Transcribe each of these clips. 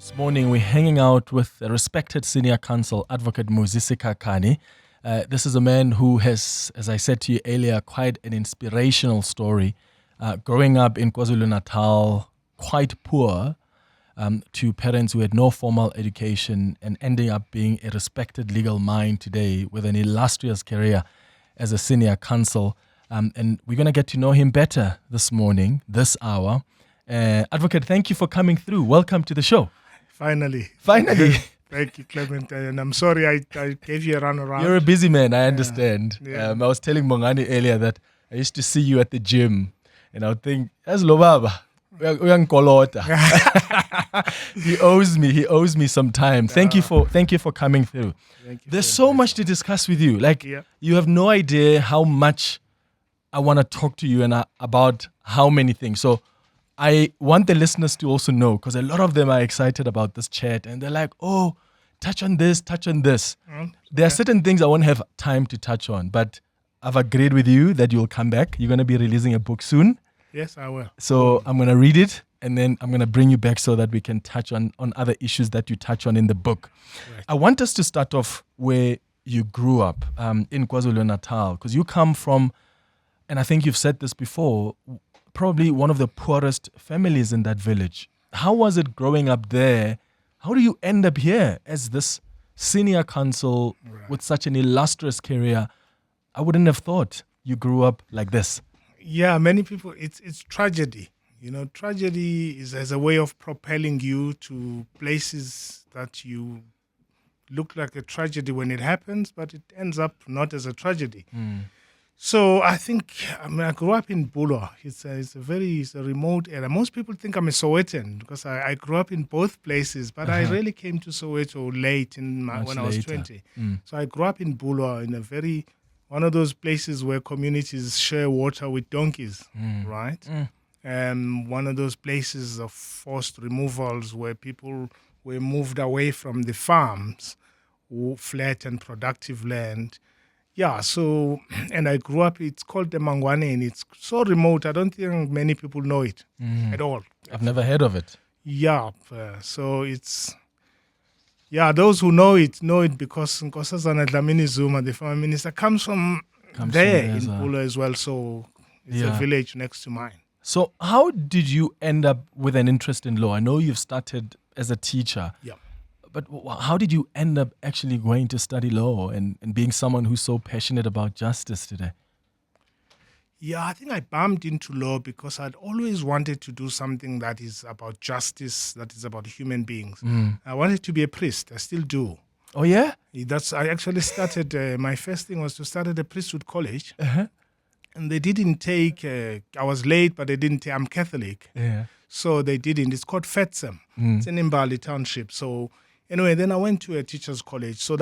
This morning we're hanging out with a respected senior counsel, Advocate Muzi Sikhakhane. This is a man who has, as I said to you earlier, quite an inspirational story. Growing up in KwaZulu-Natal, quite poor, to parents who had no formal education, and ending up being a respected legal mind today with an illustrious career as a senior counsel. And we're going to get to know him better this morning, this hour. Advocate, thank you for coming through. Welcome to the show. Finally. Thank you, Clement. And I'm sorry I gave you a run around. You're a busy man, I understand. Yeah. I was telling Mongani earlier that I used to see you at the gym, and I would think, as Lobaba, he owes me some time. Thank you for coming through. There's so much to discuss with you. You have no idea how much I want to talk to you and about how many things. So I want the listeners to also know, because a lot of them are excited about this chat and they're like, oh, touch on this. There are certain things I won't have time to touch on, but I've agreed with you that you'll come back. You're going to be releasing a book soon. Yes, I will. So I'm going to read it and then I'm going to bring you back so that we can touch on other issues that you touch on in the book. Right. I want us to start off where you grew up in KwaZulu-Natal, because you come from, and I think you've said this before, probably one of the poorest families in that village. How was it growing up there? How do you end up here as this senior counsel with such an illustrious career? I wouldn't have thought you grew up like this. Yeah, many people, it's tragedy. You know, tragedy is as a way of propelling you to places that you look like a tragedy when it happens, but it ends up not as a tragedy. So I think, I grew up in Bulwer. It's a remote area. Most people think I'm a Sowetan because I grew up in both places, but I really came to Soweto late when I was 20. So I grew up in Bulwer, in one of those places where communities share water with donkeys, right? One of those places of forced removals where people were moved away from the farms, flat and productive land. Yeah, so, and I grew up, it's called the Mangwane, and it's so remote, I don't think many people know it at all. I've never heard of it. Yeah, so those who know it because Nkosazana Dlamini Zuma, the former minister, comes from there in Pula as well, so it's a village next to mine. So how did you end up with an interest in law? I know you've started as a teacher. Yeah. But how did you end up actually going to study law and being someone who's so passionate about justice today? Yeah, I think I bumped into law because I'd always wanted to do something that is about justice, that is about human beings. I wanted to be a priest. I still do. Oh, yeah? I actually started, my first thing was to start at a priesthood college. And they didn't take, I was late, but they didn't take, I'm Catholic. Yeah. So they didn't. It's called FETSEM. It's in Mbali Township. So anyway, then I went to a teacher's college. So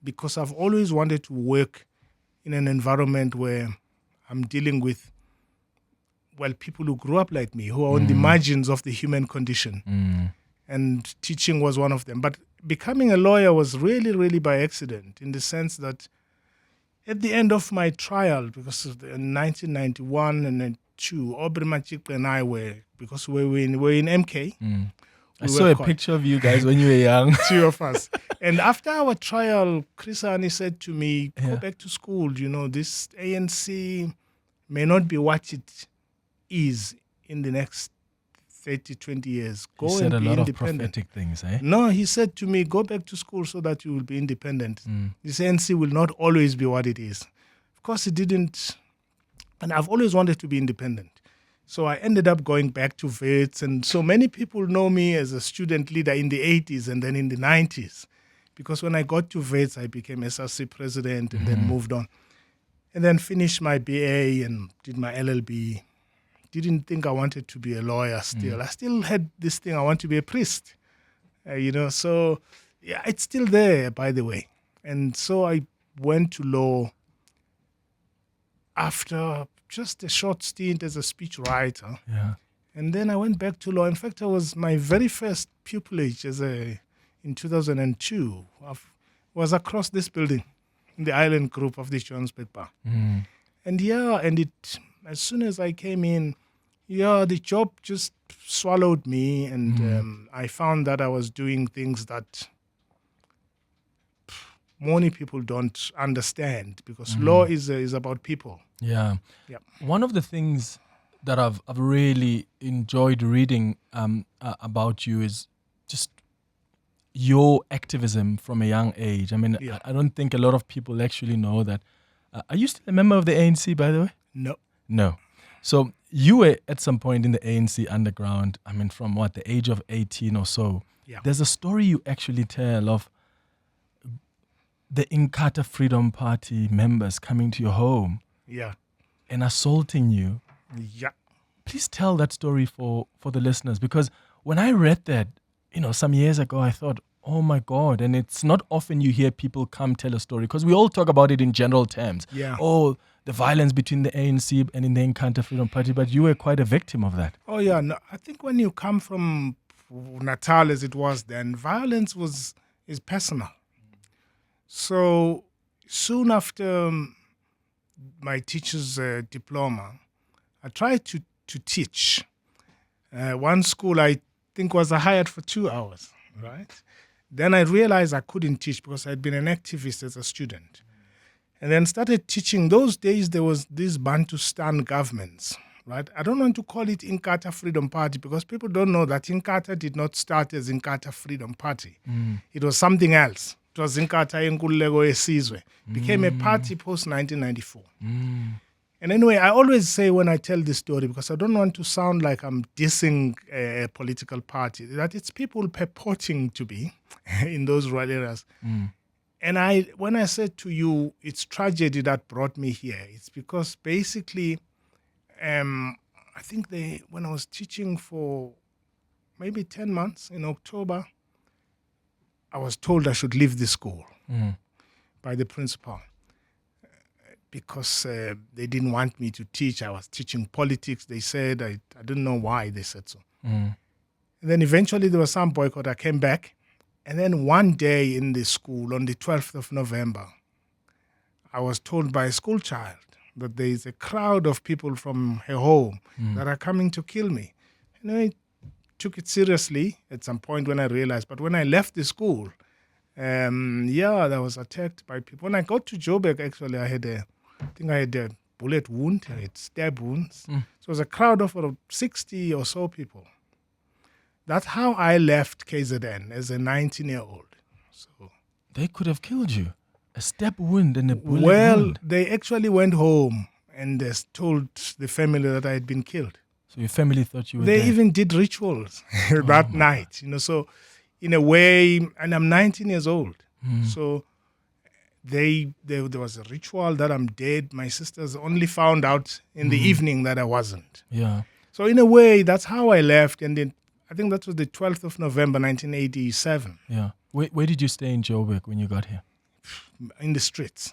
because I've always wanted to work in an environment where I'm dealing with, people who grew up like me, who are on the margins of the human condition. And teaching was one of them. But becoming a lawyer was really, really by accident, in the sense that at the end of my trial, because of in 1991 and 1992, Aubrey Machikwe and I because we were in MK. I saw a picture of you guys when you were young. Two of us. And after our trial, Chris Hani said to me, go back to school. You know, this ANC may not be what it is in the next 30, 20 years. Go he and said a be lot independent. of prophetic things, eh? No, he said to me, go back to school so that you will be independent. This ANC will not always be what it is. Of course, it didn't. And I've always wanted to be independent. So I ended up going back to Wits, and so many people know me as a student leader in the 80s and then in the 90s. Because when I got to Wits, I became SRC president and then moved on. And then finished my BA and did my LLB. Didn't think I wanted to be a lawyer still. I still had this thing, I want to be a priest. So yeah, it's still there, by the way. And so I went to law after just a short stint as a speech writer. Yeah. And then I went back to law. In fact, I was my very first pupillage in 2002 was across this building in the island group of the Johannesburg Bar. And as soon as I came in, Yeah, the job just swallowed me, and I found that I was doing things that many people don't understand, because law is about people. Yeah. Yeah. One of the things that I've really enjoyed reading about you is just your activism from a young age. I mean, Yeah. I don't think a lot of people actually know that. Are you still a member of the ANC, by the way? No. No. So you were at some point in the ANC underground, I mean, from what, the age of 18 or so. Yeah. There's a story you actually tell of the Inkatha Freedom Party members coming to your home Yeah. and assaulting you. Yeah. Please tell that story for the listeners, because when I read that, some years ago, I thought, oh my God. And it's not often you hear people come tell a story, because we all talk about it in general terms. Yeah. Oh, the violence between the ANC and in the Inkatha Freedom Party, but you were quite a victim of that. Oh, yeah. No, I think when you come from Natal, as it was then, violence is personal. So soon after my teacher's diploma, I tried to teach. One school I think was hired for 2 hours, right? Then I realized I couldn't teach because I'd been an activist as a student. And then started teaching. Those days there was these Bantustan governments, right? I don't want to call it Inkatha Freedom Party because people don't know that Inkatha did not start as Inkatha Freedom Party. It was something else. It was Inkatha Yenkululeko Yesizwe. Became a party post-1994. And anyway, I always say when I tell this story, because I don't want to sound like I'm dissing a political party, that it's people purporting to be in those rural areas. And when I said to you, it's tragedy that brought me here, it's because basically, I think when I was teaching for maybe 10 months in October, I was told I should leave the school by the principal. Because they didn't want me to teach. I was teaching politics. They said, I didn't know why they said so. And then eventually there was some boycott. I came back. And then one day in the school, on the 12th of November, I was told by a school child that there is a crowd of people from her home that are coming to kill me. And I took it seriously at some point when I realized. But when I left the school, I was attacked by people. When I got to Joburg, actually, I had a bullet wound, I had stab wounds. So it was a crowd of about 60 or so people. That's how I left KZN as a 19-year-old. So they could have killed you. A stab wound and a bullet wound. They actually went home and told the family that I had been killed. So your family thought you were They dead. even did rituals that night. So in a way, and I'm 19 years old. So there was a ritual that I'm dead. My sisters only found out in the evening that I wasn't. Yeah. So in a way, that's how I left. And then I think that was the 12th of November, 1987. Yeah. Where did you stay in Joburg when you got here? In the streets.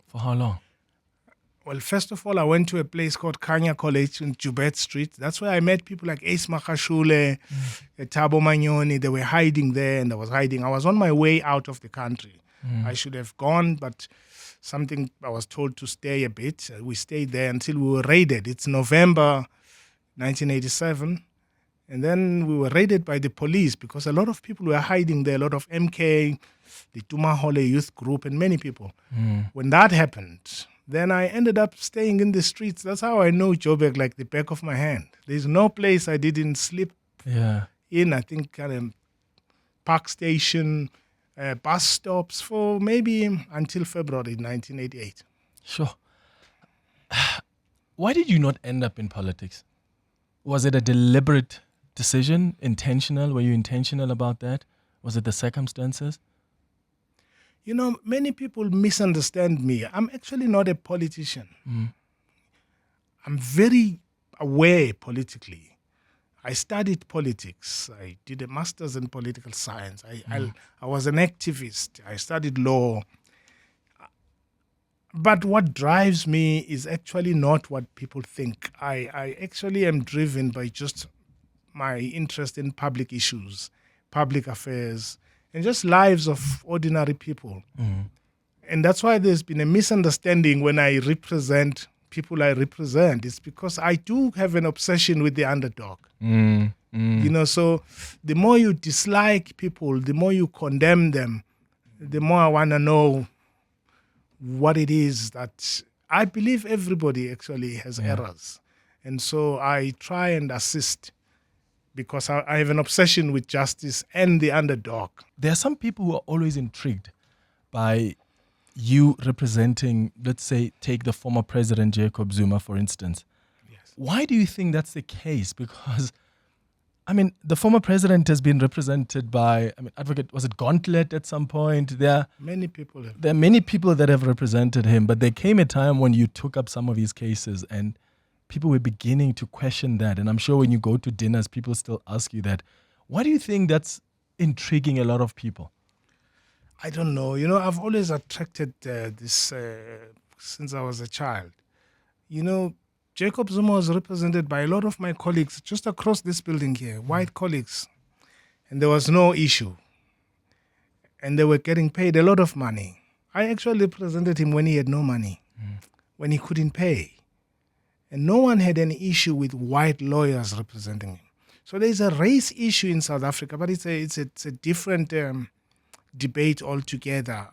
For how long? Well, first of all, I went to a place called Kanya College in Jubet Street. That's where I met people like Ace Makashule, Thabo Manyoni. They were hiding there, and I was hiding. I was on my way out of the country. I should have gone, but I was told to stay a bit. We stayed there until we were raided. It's November 1987. And then we were raided by the police because a lot of people were hiding there, a lot of MK, the Tumahole youth group, and many people. When that happened, then I ended up staying in the streets. That's how I know Joburg like the back of my hand. There's no place I didn't sleep in. I think Park Station, bus stops for maybe until February 1988. Sure. Why did you not end up in politics? Was it a deliberate decision, intentional? Were you intentional about that? Was it the circumstances? Many people misunderstand me. I'm actually not a politician. I'm very aware politically. I studied politics. I did a master's in political science. I was an activist. I studied law. But what drives me is actually not what people think. I actually am driven by just my interest in public issues, public affairs, and just lives of ordinary people. And that's why there's been a misunderstanding when I represent people I represent. It's because I do have an obsession with the underdog. So the more you dislike people, the more you condemn them, the more I want to know what it is that I believe everybody actually has errors. And so I try and assist because I have an obsession with justice and the underdog. There are some people who are always intrigued by you representing, let's say, take the former president Jacob Zuma, for instance. Yes. Why do you think that's the case? Because, the former president has been represented by, Advocate, was it Gauntlet at some point? There are many people that have represented him, but there came a time when you took up some of his cases and people were beginning to question that. And I'm sure when you go to dinners, people still ask you that. Why do you think that's intriguing a lot of people? I don't know. I've always attracted this since I was a child. Jacob Zuma was represented by a lot of my colleagues just across this building here, white colleagues. And there was no issue. And they were getting paid a lot of money. I actually represented him when he had no money, when he couldn't pay. And no one had any issue with white lawyers representing him. So there's a race issue in South Africa, but it's a different debate altogether.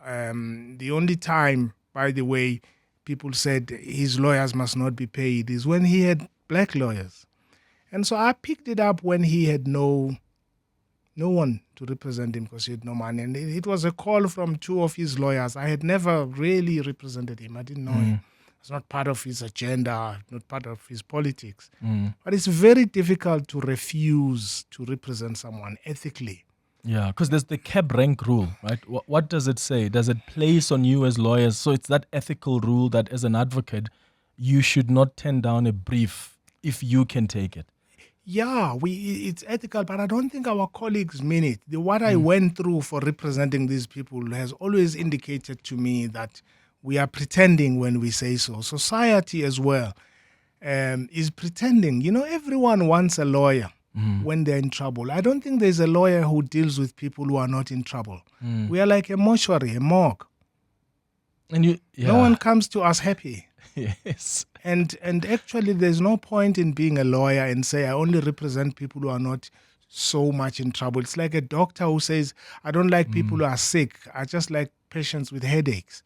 The only time, by the way, people said his lawyers must not be paid is when he had black lawyers. And so I picked it up when he had no one to represent him because he had no money. And it was a call from two of his lawyers. I had never really represented him. I didn't know him. It's not part of his agenda, not part of his politics. But it's very difficult to refuse to represent someone ethically. Yeah, because there's the cab rank rule, right? What does it say? Does it place on you as lawyers? So it's that ethical rule that as an advocate, you should not turn down a brief if you can take it. Yeah, it's ethical, but I don't think our colleagues mean it. What I went through for representing these people has always indicated to me that we are pretending when we say so. Society as well is pretending. Everyone wants a lawyer when they're in trouble. I don't think there's a lawyer who deals with people who are not in trouble. We are like a mortuary, a morgue. And no one comes to us happy. Yes. And actually, there's no point in being a lawyer and say, I only represent people who are not so much in trouble. It's like a doctor who says, I don't like people who are sick. I just like patients with headaches.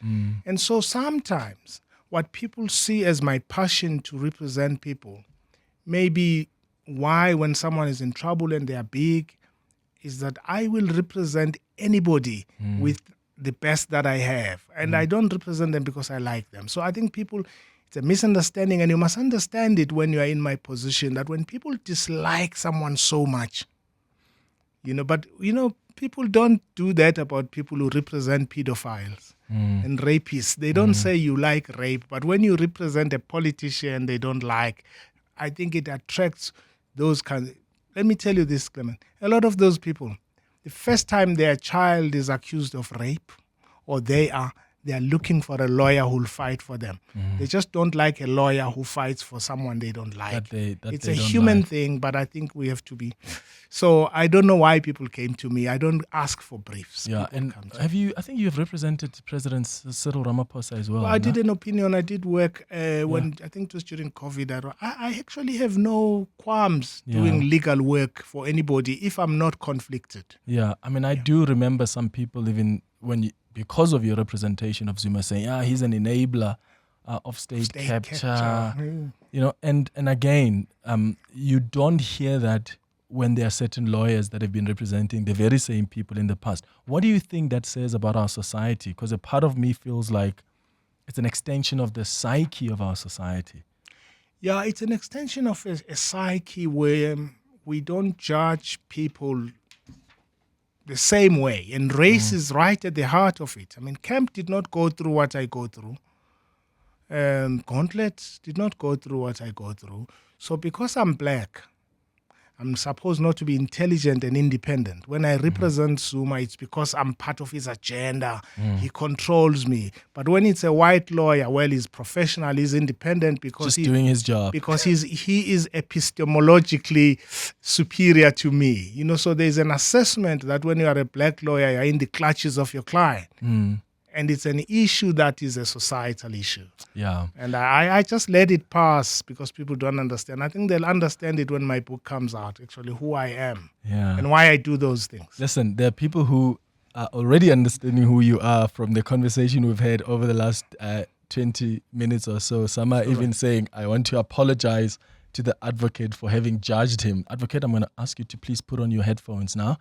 And so sometimes what people see as my passion to represent people, maybe why when someone is in trouble and they are big, is that I will represent anybody with the best that I have. And I don't represent them because I like them. So I think it's a misunderstanding, and you must understand it when you are in my position, that when people dislike someone so much, but people don't do that about people who represent pedophiles and rapists. They don't say you like rape, but when you represent a politician they don't like, I think it attracts those kinds. Let me tell you this, Clement. A lot of those people, the first time their child is accused of rape, or they are looking for a lawyer who'll fight for them. They just don't like a lawyer who fights for someone they don't like. It's a human thing, but I think we have to be. So I don't know why people came to me. I don't ask for briefs. Yeah, and I think you have represented President Cyril Ramaphosa as well. I did an opinion. I did work when, I think it was during COVID. I actually have no qualms doing legal work for anybody if I'm not conflicted. Yeah, I do remember some people even because of your representation of Zuma saying, he's an enabler of state capture. And again, you don't hear that when there are certain lawyers that have been representing the very same people in the past. What do you think that says about our society? Because a part of me feels like it's an extension of the psyche of our society. Yeah, it's an extension of a psyche where we don't judge people the same way. And race is right at the heart of it. Kemp did not go through what I go through. Gauntlet did not go through what I go through. So because I'm black, I'm supposed not to be intelligent and independent. When I represent Zuma, it's because I'm part of his agenda. He controls me. But when it's a white lawyer, well, he's professional, he's independent because he's doing his job. Because he is epistemologically superior to me. So there's an assessment that when you are a black lawyer, you're in the clutches of your client. And and it's an issue that is a societal issue. Yeah. And I just let it pass because people don't understand. I think they'll understand it when my book comes out, actually, who I am and why I do those things. Listen, there are people who are already understanding who you are from the conversation we've had over the last 20 minutes or so. Some are even saying, I want to apologize to the advocate for having judged him. Advocate, I'm going to ask you to please put on your headphones now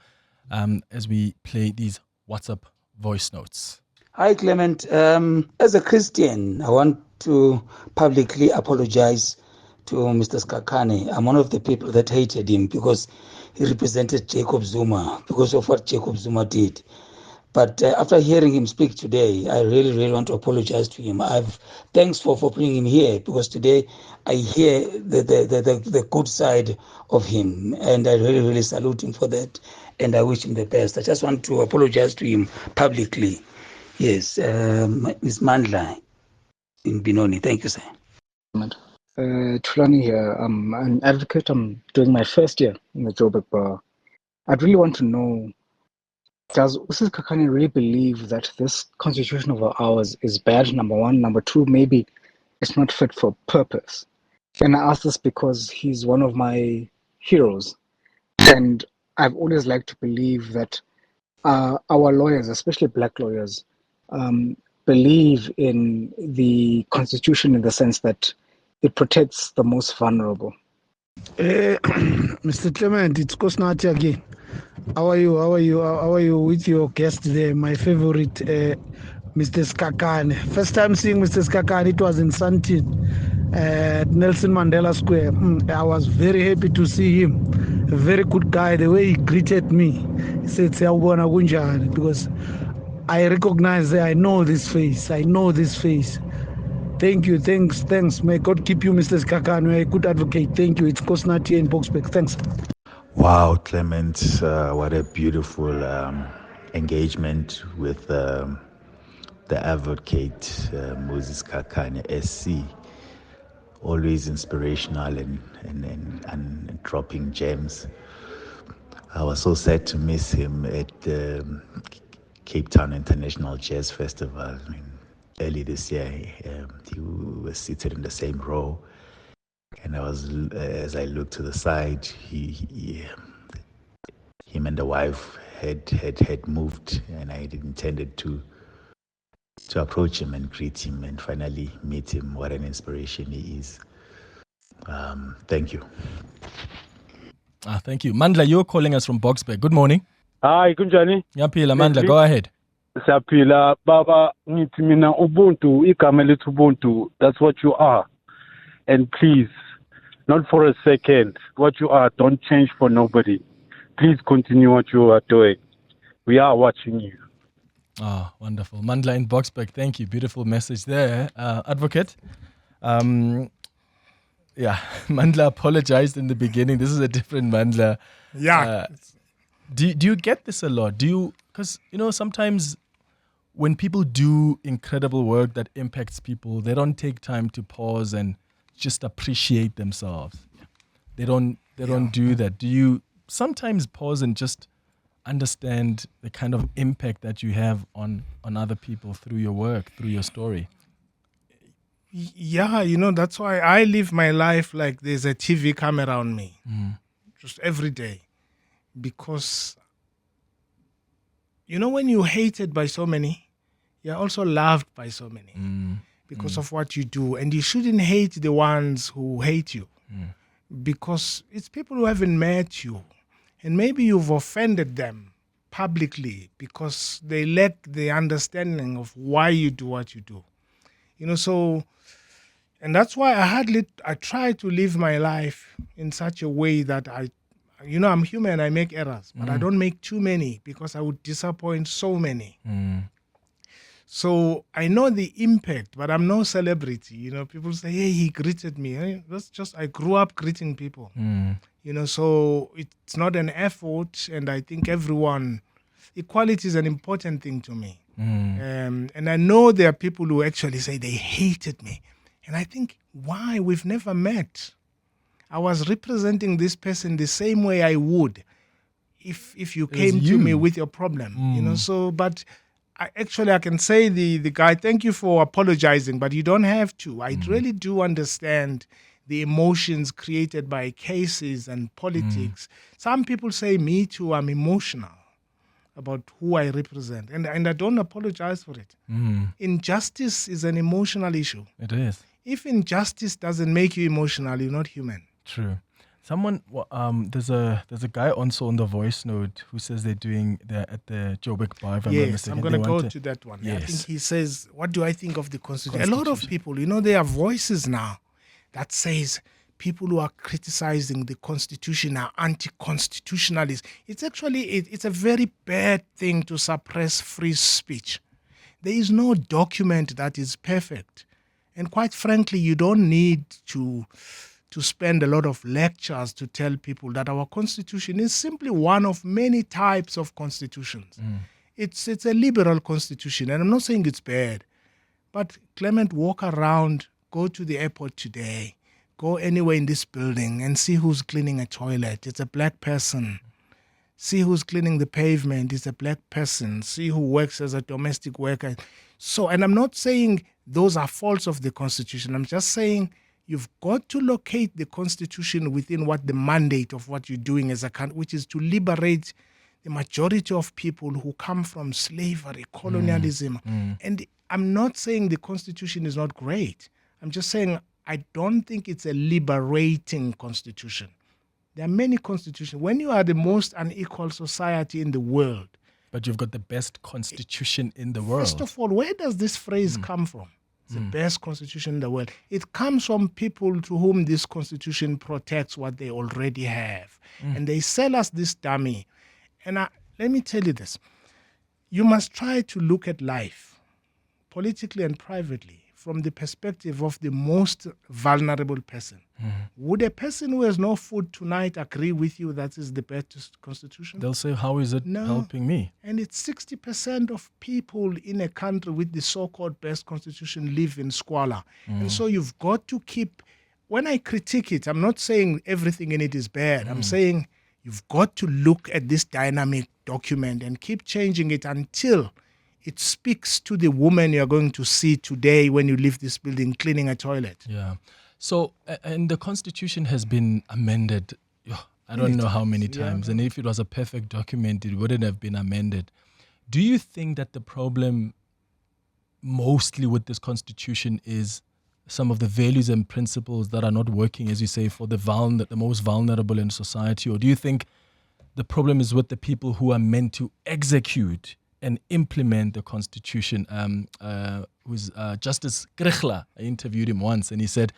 as we play these WhatsApp voice notes. Hi, Clement. As a Christian, I want to publicly apologize to Mr. Sikhakhane. I'm one of the people that hated him because he represented Jacob Zuma, because of what Jacob Zuma did. But after hearing him speak today, I really, really want to apologize to him. Thanks for bringing him here, because today I hear the good side of him, and I really, really salute him for that, and I wish him the best. I just want to apologize to him publicly. Yes, Ms. Mandla in Binoni. Thank you, sir. Tulani here. I'm an advocate. I'm doing my first year in the Joburg Bar. I'd really want to know, does Mrs. Sikhakhane really believe that this constitution of ours is bad, number one? Number two, maybe it's not fit for purpose. And I ask this because he's one of my heroes. And I've always liked to believe that our lawyers, especially black lawyers, believe in the constitution in the sense that it protects the most vulnerable. Mr. Clement, it's Kosnati again. How are you? How are you with your guest there? My favorite, Mr. Sikhakhane. First time seeing Mr. Sikhakhane, it was in Sandton at Nelson Mandela Square. I was very happy to see him. A very good guy. The way he greeted me, he said, "Siyabona kunjani?" Because I recognize that I know this face. Thank you. Thanks. May God keep you, Mr. Sikhakhane. You're a good advocate. Thank you. It's Kosnati in Boxburg. Thanks. Wow, Clement, what a beautiful engagement with the advocate Muzi Sikhakhane, SC. Always inspirational and dropping gems. I was so sad to miss him at the Cape Town International Jazz Festival early this year. He was seated in the same row. And as I looked to the side, him and the wife had moved, and I had intended to approach him and greet him and finally meet him. What an inspiration he is. Thank you. Thank you. Mandla, you're calling us from Boxburg. Good morning. Hi, kunjani? Yapila, Mandla, go ahead. Sapila, Baba, Nitimina, Ubuntu, Ikamelit Ubuntu. That's what you are. And please, not for a second, what you are, don't change for nobody. Please continue what you are doing. We are watching you. Wonderful. Mandla in Boxburg, thank you. Beautiful message there. Advocate, Mandla apologized in the beginning. This is a different Mandla. Yeah. Do you get this a lot? Because, sometimes when people do incredible work that impacts people, they don't take time to pause and just appreciate themselves. They don't do that. Do you sometimes pause and just understand the kind of impact that you have on other people through your work, through your story? Yeah, that's why I live my life like there's a TV camera on me, just every day. Because, when you're hated by so many, you're also loved by so many because of what you do. And you shouldn't hate the ones who hate you because it's people who haven't met you. And maybe you've offended them publicly because they lack the understanding of why you do what you do. And that's why I try to live my life in such a way that I'm human, I make errors, but I don't make too many because I would disappoint so many. So I know the impact, but I'm no celebrity. People say, hey, he greeted me. Hey, I grew up greeting people. So it's not an effort, and I think equality is an important thing to me. And I know there are people who actually say they hated me. And I think, why? We've never met. I was representing this person the same way I would if you came to me with your problem. But I can say the guy, thank you for apologizing, but you don't have to. I really do understand the emotions created by cases and politics. Some people say, me too, I'm emotional about who I represent. And I don't apologize for it. Injustice is an emotional issue. It is. If injustice doesn't make you emotional, you're not human. True. There's a guy also on the voice note who says they're at the Joburg bar. Yes, I'm going to go to that one. Yes. I think he says, what do I think of the Constitution? A lot of people, there are voices now that says people who are criticizing the Constitution are anti-constitutionalists. It's actually, it's a very bad thing to suppress free speech. There is no document that is perfect. And quite frankly, you don't need to spend a lot of lectures to tell people that our Constitution is simply one of many types of constitutions. It's a liberal constitution, and I'm not saying it's bad. But Clement, walk around, go to the airport today, go anywhere in this building and see who's cleaning a toilet. It's a black person. See who's cleaning the pavement. It's a black person. See who works as a domestic worker. And I'm not saying those are faults of the Constitution. I'm just saying you've got to locate the Constitution within what the mandate of what you're doing as a country, which is to liberate the majority of people who come from slavery, colonialism. And I'm not saying the Constitution is not great. I'm just saying I don't think it's a liberating constitution. There are many constitutions. When you are the most unequal society in the world. But you've got the best constitution in the world. First of all, where does this phrase come from? It's the best constitution in the world. It comes from people to whom this constitution protects what they already have. And they sell us this dummy. And let me tell you this. You must try to look at life, politically and privately, from the perspective of the most vulnerable person. Would a person who has no food tonight agree with you that is the best constitution? They'll say, how is it helping me? And it's 60% of people in a country with the so-called best constitution live in squalor. And so you've got to keep, when I critique it, I'm not saying everything in it is bad. I'm saying you've got to look at this dynamic document and keep changing it until it speaks to the woman you're going to see today when you leave this building cleaning a toilet. Yeah. So, and the Constitution has been amended, I don't know how many times. And if it was a perfect document, it wouldn't have been amended. Do you think that the problem mostly with this Constitution is some of the values and principles that are not working, as you say, for the most vulnerable in society? Or do you think the problem is with the people who are meant to execute and implement the Constitution? Who's Justice Krichla, I interviewed him once, and he said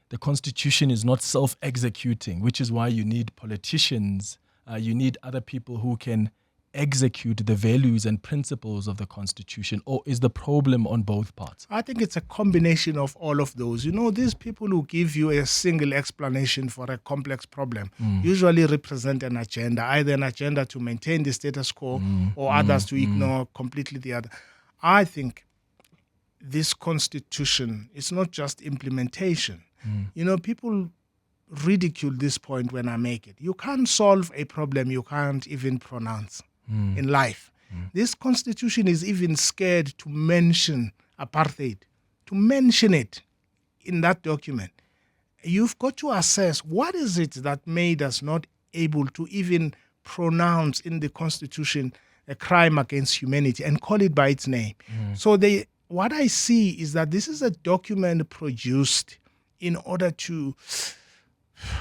the Constitution is not self-executing, which is why you need politicians, you need other people who can execute the values and principles of the Constitution. Or is the problem on both parts? I think it's a combination of all of those. These people who give you a single explanation for a complex problem usually represent an agenda, either an agenda to maintain the status quo or others to ignore completely the other. I think this Constitution is not just implementation. People ridicule this point when I make it. You can't solve a problem you can't even pronounce in life. This Constitution is even scared to mention apartheid, to mention it in that document. You've got to assess what is it that made us not able to even pronounce in the Constitution a crime against humanity and call it by its name. So what I see is that this is a document produced in order to,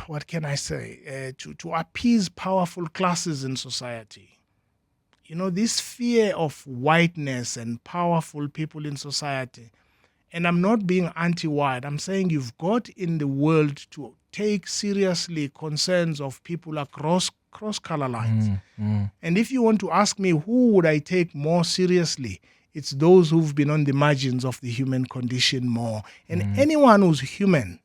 what can I say, to appease powerful classes in society. This fear of whiteness and powerful people in society. And I'm not being anti-white. I'm saying you've got in the world to take seriously concerns of people across color lines. And if you want to ask me who would I take more seriously, it's those who've been on the margins of the human condition more. And anyone who's human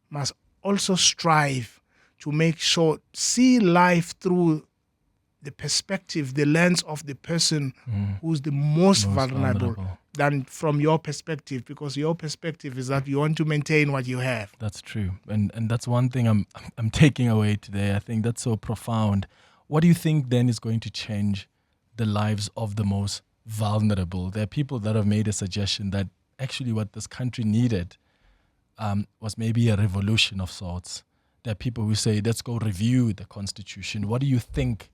must also strive to make sure, see life through the perspective, the lens of the person who's the most vulnerable than from your perspective, because your perspective is that you want to maintain what you have. That's true. And that's one thing I'm taking away today. I think that's so profound. What do you think then is going to change the lives of the most vulnerable. There are people that have made a suggestion that actually what this country needed was maybe a revolution of sorts. There are people who say, let's go review the Constitution. What do you think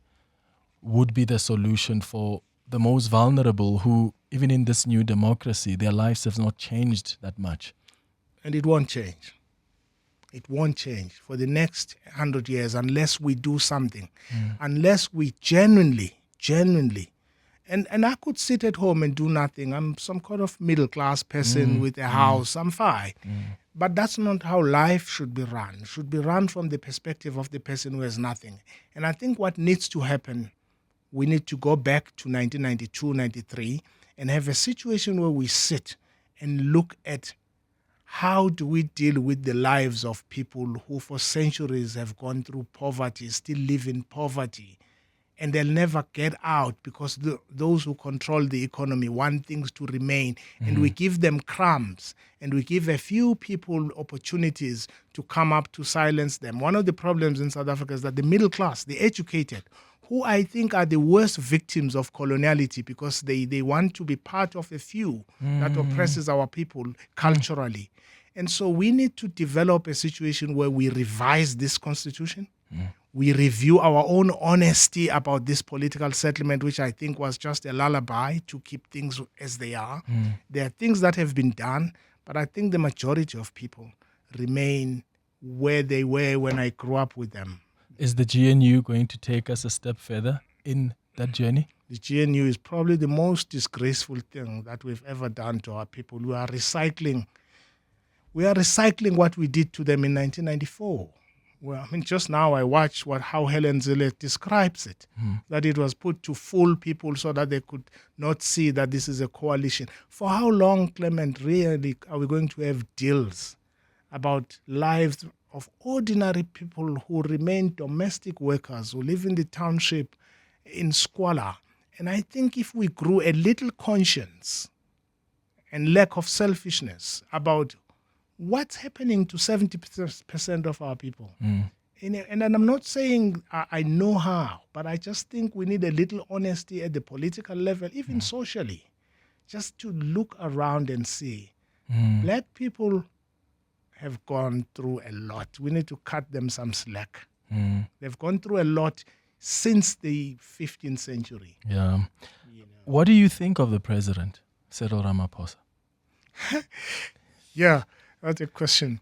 would be the solution for the most vulnerable who, even in this new democracy, their lives have not changed that much? And it won't change. It won't change for the next 100 years unless we do something, unless we genuinely, and I could sit at home and do nothing. I'm some kind of middle-class person with a house. I'm fine. But that's not how life should be run. It should be run from the perspective of the person who has nothing. And I think what needs to happen, we need to go back to 1992, 93, and have a situation where we sit and look at how do we deal with the lives of people who for centuries have gone through poverty, still live in poverty, and they'll never get out because those who control the economy want things to remain. And we give them crumbs, and we give a few people opportunities to come up to silence them. One of the problems in South Africa is that the middle class, the educated, who I think are the worst victims of coloniality because they want to be part of a few that oppresses our people culturally. And so we need to develop a situation where we revise this constitution. We review our own honesty about this political settlement, which I think was just a lullaby to keep things as they are. There are things that have been done, but I think the majority of people remain where they were when I grew up with them. Is the GNU going to take us a step further in that journey? The GNU is probably the most disgraceful thing that we've ever done to our people. We are recycling what we did to them in 1994. Well, I mean, just now I watched how Helen Zille describes it, that it was put to fool people so that they could not see that this is a coalition. For how long, Clement, really are we going to have deals about lives of ordinary people who remain domestic workers, who live in the township in squalor? And I think if we grew a little conscience and lack of selfishness about what's happening to 70% of our people. And I'm not saying I know how, but I just think we need a little honesty at the political level, even socially, just to look around and see. Black people have gone through a lot. We need to cut them some slack. They've gone through a lot since the 15th century. Yeah. What do you think of the president, Cyril Ramaphosa? Yeah. That's a question.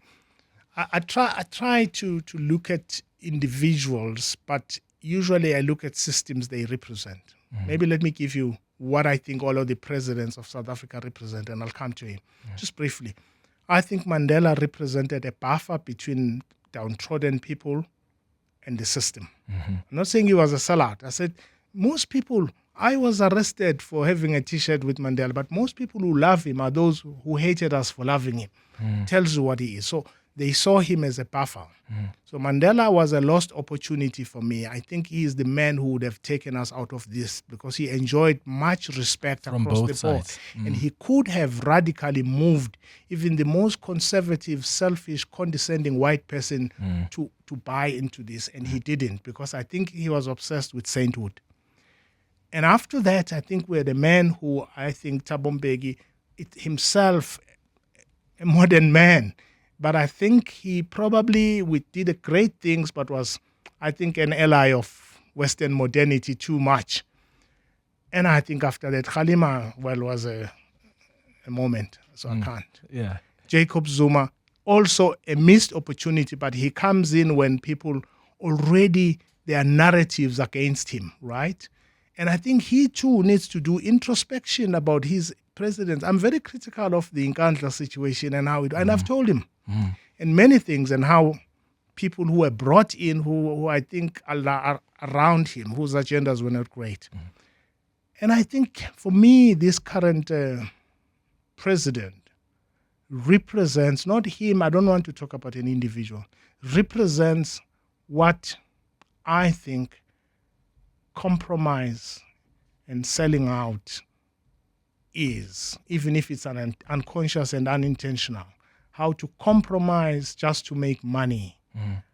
I try to look at individuals, but usually I look at systems they represent. Maybe let me give you what I think all of the presidents of South Africa represent, and I'll come to him. Just briefly. I think Mandela represented a buffer between downtrodden people and the system. I'm not saying he was a sellout. I said most people, I was arrested for having a T-shirt with Mandela, but most people who love him are those who hated us for loving him. Tells you what he is. So they saw him as a buffer. So Mandela was a lost opportunity for me. I think he is the man who would have taken us out of this because he enjoyed much respect from across both the board. sides. And he could have radically moved even the most conservative, selfish, condescending white person to buy into this. And he didn't because I think he was obsessed with sainthood. And after that, I think we're the man who I think Thabo Mbeki himself, a modern man, but I think he probably did great things, but was, I think, an ally of Western modernity too much. And I think after that, Kgalema, was a moment, so I can't. Yeah. Jacob Zuma, also a missed opportunity, but he comes in when people already, there are narratives against him, right? And I think he too needs to do introspection about his president. I'm very critical of the Nkandla situation and how and I've told him and many things and how people who were brought in who I think are around him, whose agendas were not great. And I think for me, this current president represents, not him, I don't want to talk about an individual, represents what I think compromise and selling out is, even if it's unconscious and unintentional. How to compromise just to make money.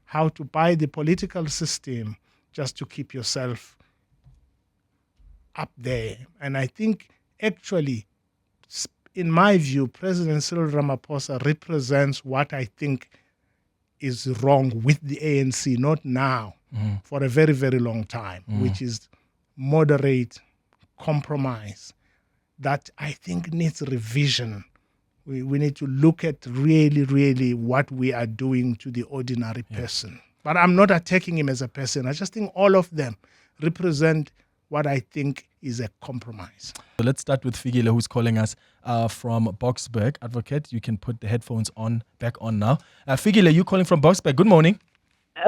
How to buy the political system just to keep yourself up there. And I think actually, in my view, President Cyril Ramaphosa represents what I think is wrong with the ANC, not now, for a very, very long time, which is moderate compromise that I think needs revision. We need to look at really, really what we are doing to the ordinary person. But I'm not attacking him as a person. I just think all of them represent what I think is a compromise. So let's start with Figile, who's calling us from Boksburg. Advocate, you can put the headphones back on now. Figile, you calling from Boksburg. Good morning.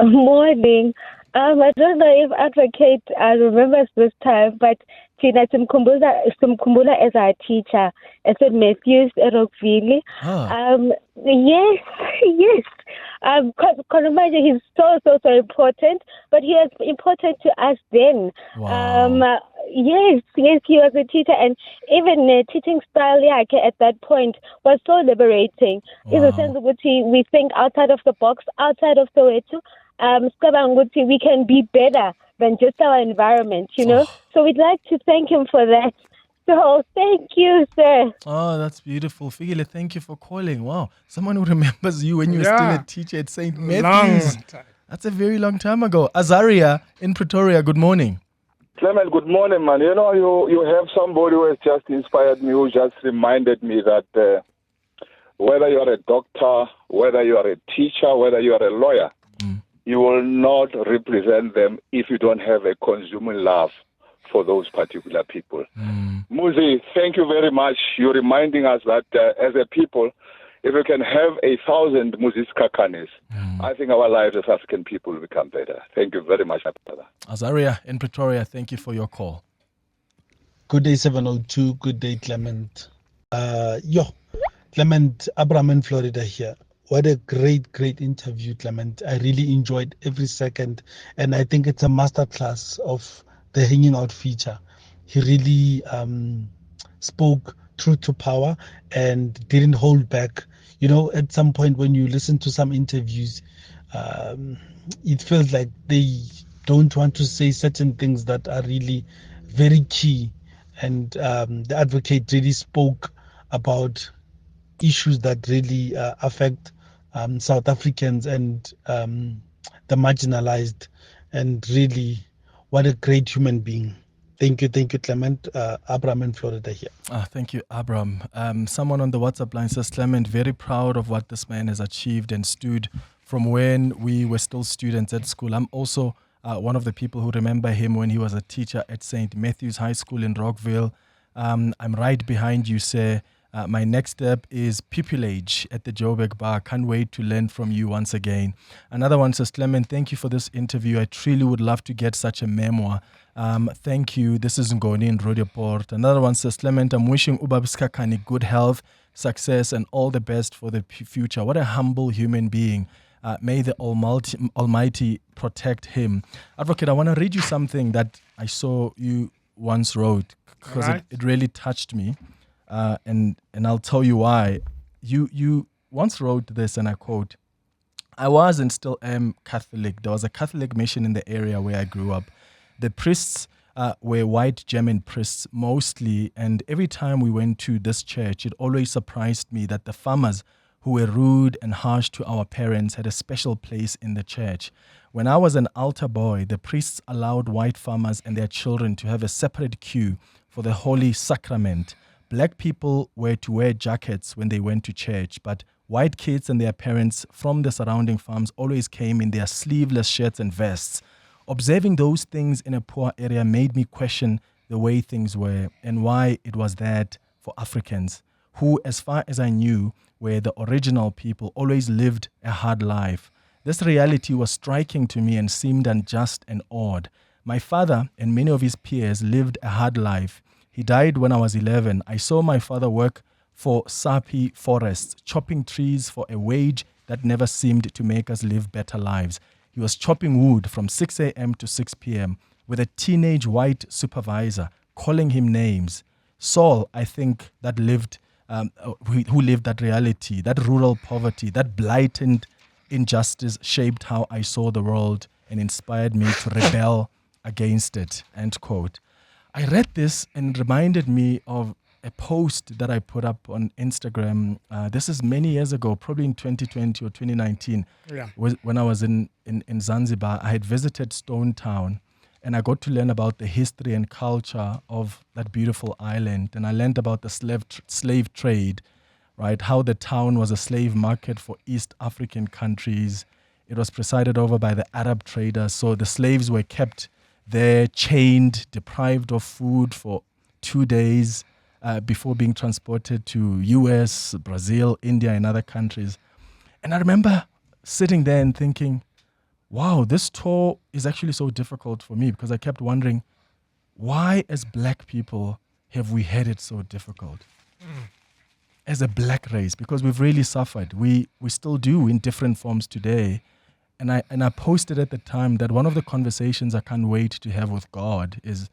Morning. I don't know if Advocate remembers this time, but Tina Simkumbula as our teacher at St. Matthew's at Rockville. Yes. Konomaja, he's so important, but he was important to us then. Wow. Yes, he was a teacher, and even teaching style at that point was so liberating. In the sense of we think outside of the box, outside of Soweto. We can be better than just our environment, So we'd like to thank him for that. So thank you, sir. Oh, that's beautiful. Figile, thank you for calling. Wow. Someone who remembers you when you were still a teacher at St. Matthew's. That's a very long time ago. Azaria in Pretoria, good morning. Clement, good morning, man. You have somebody who has just inspired me, who just reminded me that whether you are a doctor, whether you are a teacher, whether you are a lawyer, you will not represent them if you don't have a consuming love for those particular people. Muzi, thank you very much. You're reminding us that as a people, if we can have 1,000 Muzi Sikhakhanes, I think our lives as African people will become better. Thank you very much, my brother. Azaria in Pretoria, thank you for your call. Good day, 702. Good day, Clement. Clement, Abraham in Florida here. What a great interview, Clement. I really enjoyed every second. And I think it's a masterclass of the hanging out feature. He really spoke truth to power and didn't hold back. At some point when you listen to some interviews, it feels like they don't want to say certain things that are really very key. And the advocate really spoke about issues that really affect South Africans and the marginalized, and really what a great human being. Thank you, Clement. Abraham in Florida here. Thank you, Abraham. Someone on the WhatsApp line says, Clement, very proud of what this man has achieved and stood from when we were still students at school. I'm also one of the people who remember him when he was a teacher at St. Matthew's High School in Rockville. I'm right behind you, sir. My next step is pupillage at the Joburg Bar. Can't wait to learn from you once again. Another one says, Clement, thank you for this interview. I truly would love to get such a memoir. Thank you. This is Ngoni in Roodepoort. Another one says, Clement, I'm wishing Ubab Sikhakane good health, success, and all the best for the future. What a humble human being. May the Almighty protect him. Advocate, I want to read you something that I saw you once wrote, because it really touched me. And I'll tell you why. You once wrote this, and I quote, I was and still am Catholic. There was a Catholic mission in the area where I grew up. The priests were white German priests mostly, and every time we went to this church, it always surprised me that the farmers who were rude and harsh to our parents had a special place in the church. When I was an altar boy, the priests allowed white farmers and their children to have a separate queue for the Holy Sacrament. Black people were to wear jackets when they went to church, but white kids and their parents from the surrounding farms always came in their sleeveless shirts and vests. Observing those things in a poor area made me question the way things were and why it was that for Africans, who, as far as I knew, were the original people, always lived a hard life. This reality was striking to me and seemed unjust and odd. My father and many of his peers lived a hard life. He died when I was 11. I saw my father work for Sapi Forests, chopping trees for a wage that never seemed to make us live better lives. He was chopping wood from 6 a.m. to 6 p.m. with a teenage white supervisor calling him names. Saul, I think, that lived, who lived that reality, that rural poverty, that blatant injustice shaped how I saw the world and inspired me to rebel against it, end quote. I read this and it reminded me of a post that I put up on Instagram. This is many years ago, probably in 2020 or 2019. Yeah. When I was in Zanzibar, I had visited Stone Town, and I got to learn about the history and culture of that beautiful island. And I learned about the slave trade, right? How the town was a slave market for East African countries. It was presided over by the Arab traders. So the slaves were kept there, chained, deprived of food for 2 days before being transported to US, Brazil, India, and other countries. And I remember sitting there and thinking, wow, this tour is actually so difficult for me, because I kept wondering, why as black people have we had it so difficult? As a black race, because we've really suffered. We still do in different forms today. And I posted at the time that one of the conversations I can't wait to have with God is,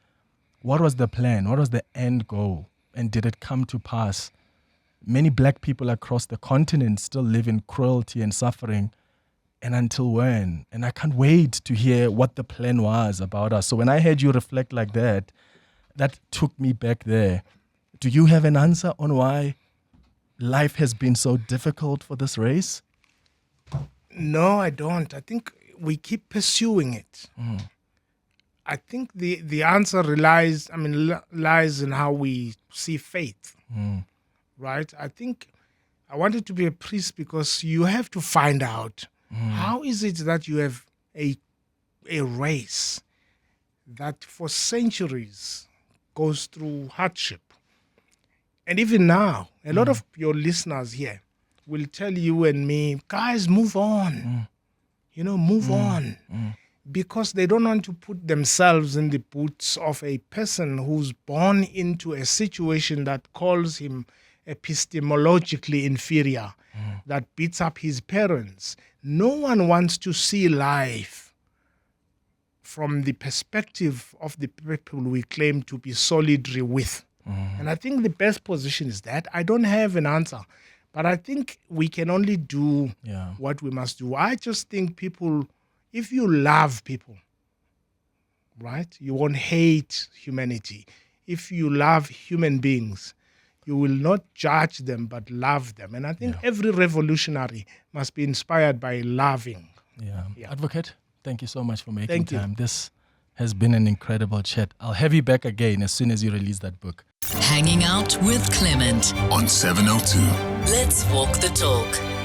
what was the plan? What was the end goal? And did it come to pass? Many black people across the continent still live in cruelty and suffering. And until when? And I can't wait to hear what the plan was about us. So when I heard you reflect like that, that took me back there. Do you have an answer on why life has been so difficult for this race? No, I don't. I think we keep pursuing it. I think the answer lies in how we see faith, right? I think I wanted to be a priest because you have to find out how is it that you have a race that for centuries goes through hardship. And even now, a lot of your listeners here will tell you and me, guys, move on. Move on. Because they don't want to put themselves in the boots of a person who's born into a situation that calls him epistemologically inferior, that beats up his parents. No one wants to see life from the perspective of the people we claim to be solidary with. And I think the best position is that. I don't have an answer, but I think we can only do what we must do. I just think people, if you love people, right, you won't hate humanity. If you love human beings, you will not judge them, but love them. And I think every revolutionary must be inspired by loving. Yeah. Advocate, thank you so much for making time. This has been an incredible chat. I'll have you back again as soon as you release that book. Hanging out with Clement on 702. Let's walk the talk.